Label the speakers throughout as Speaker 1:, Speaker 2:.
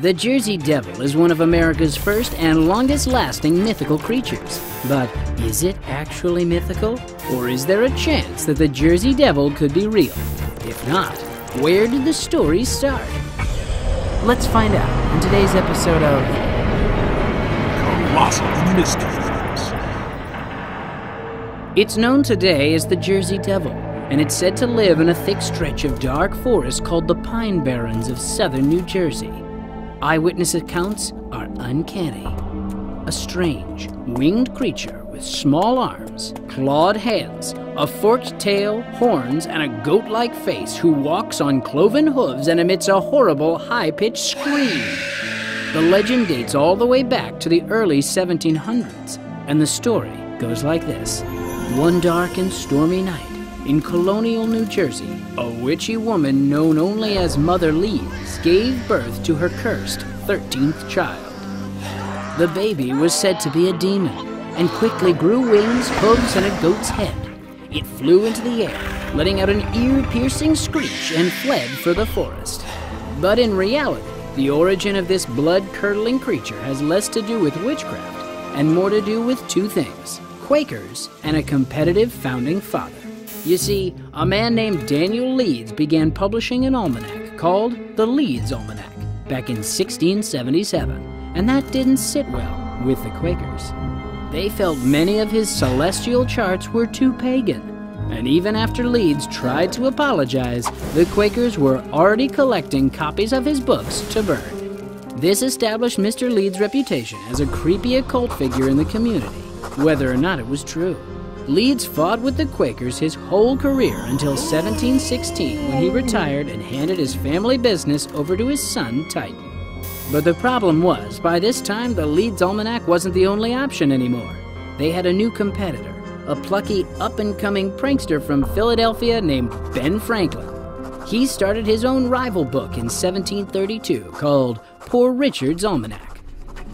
Speaker 1: The Jersey Devil is one of America's first and longest-lasting mythical creatures. But is it actually mythical? Or is there a chance that the Jersey Devil could be real? If not, where did the story start? Let's find out in today's episode of
Speaker 2: Colossal Mysteries.
Speaker 1: It's known today as the Jersey Devil, and it's said to live in a thick stretch of dark forest called the Pine Barrens of southern New Jersey. Eyewitness accounts are uncanny. A strange, winged creature with small arms, clawed hands, a forked tail, horns, and a goat-like face who walks on cloven hooves and emits a horrible, high-pitched scream. The legend dates all the way back to the early 1700s, and the story goes like this. One dark and stormy night, in colonial New Jersey, a witchy woman known only as Mother Leeds gave birth to her cursed 13th child. The baby was said to be a demon and quickly grew wings, hooves, and a goat's head. It flew into the air, letting out an ear-piercing screech and fled for the forest. But in reality, the origin of this blood-curdling creature has less to do with witchcraft and more to do with two things: Quakers and a competitive founding father. You see, a man named Daniel Leeds began publishing an almanac called the Leeds Almanac back in 1677, and that didn't sit well with the Quakers. They felt many of his celestial charts were too pagan, and even after Leeds tried to apologize, the Quakers were already collecting copies of his books to burn. This established Mr. Leeds' reputation as a creepy occult figure in the community, whether or not it was true. Leeds fought with the Quakers his whole career until 1716, when he retired and handed his family business over to his son, Titan. But the problem was, by this time, the Leeds Almanac wasn't the only option anymore. They had a new competitor, a plucky, up-and-coming prankster from Philadelphia named Ben Franklin. He started his own rival book in 1732 called Poor Richard's Almanac.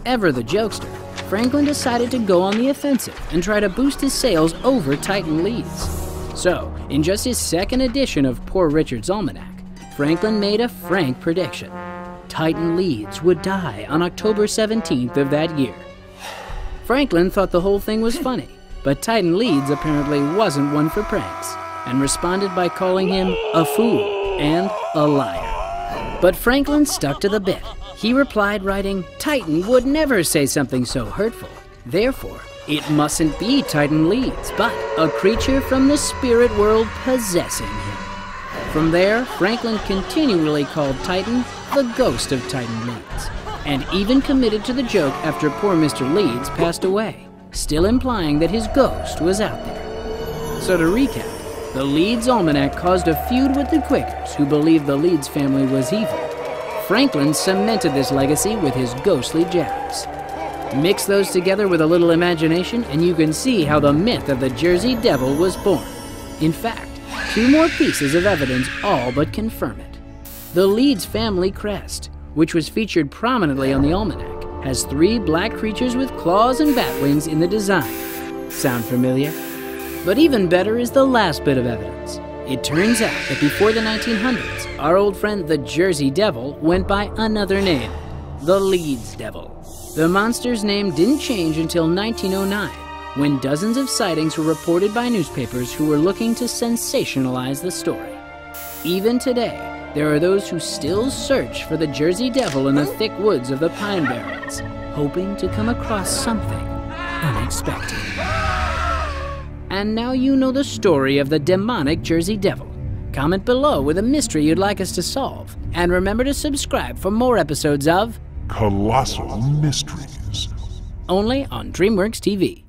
Speaker 1: Ever the jokester, Franklin decided to go on the offensive and try to boost his sales over Titan Leeds. So, in just his second edition of Poor Richard's Almanac, Franklin made a frank prediction. Titan Leeds would die on October 17th of that year. Franklin thought the whole thing was funny, but Titan Leeds apparently wasn't one for pranks, and responded by calling him a fool and a liar. But Franklin stuck to the bit. He replied, writing, "Titan would never say something so hurtful. Therefore, it mustn't be Titan Leeds, but a creature from the spirit world possessing him." From there, Franklin continually called Titan the ghost of Titan Leeds, and even committed to the joke after poor Mr. Leeds passed away, still implying that his ghost was out there. So to recap, the Leeds Almanac caused a feud with the Quakers, who believed the Leeds family was evil. Franklin cemented this legacy with his ghostly jabs. Mix those together with a little imagination, and you can see how the myth of the Jersey Devil was born. In fact, two more pieces of evidence all but confirm it. The Leeds family crest, which was featured prominently on the almanac, has three black creatures with claws and bat wings in the design. Sound familiar? But even better is the last bit of evidence. It turns out that before the 1900s, our old friend the Jersey Devil went by another name, the Leeds Devil. The monster's name didn't change until 1909, when dozens of sightings were reported by newspapers who were looking to sensationalize the story. Even today, there are those who still search for the Jersey Devil in the thick woods of the Pine Barrens, hoping to come across something unexpected. And now you know the story of the demonic Jersey Devil. Comment below with a mystery you'd like us to solve. And remember to subscribe for more episodes of
Speaker 2: Colossal Mysteries.
Speaker 1: only on DreamWorks TV.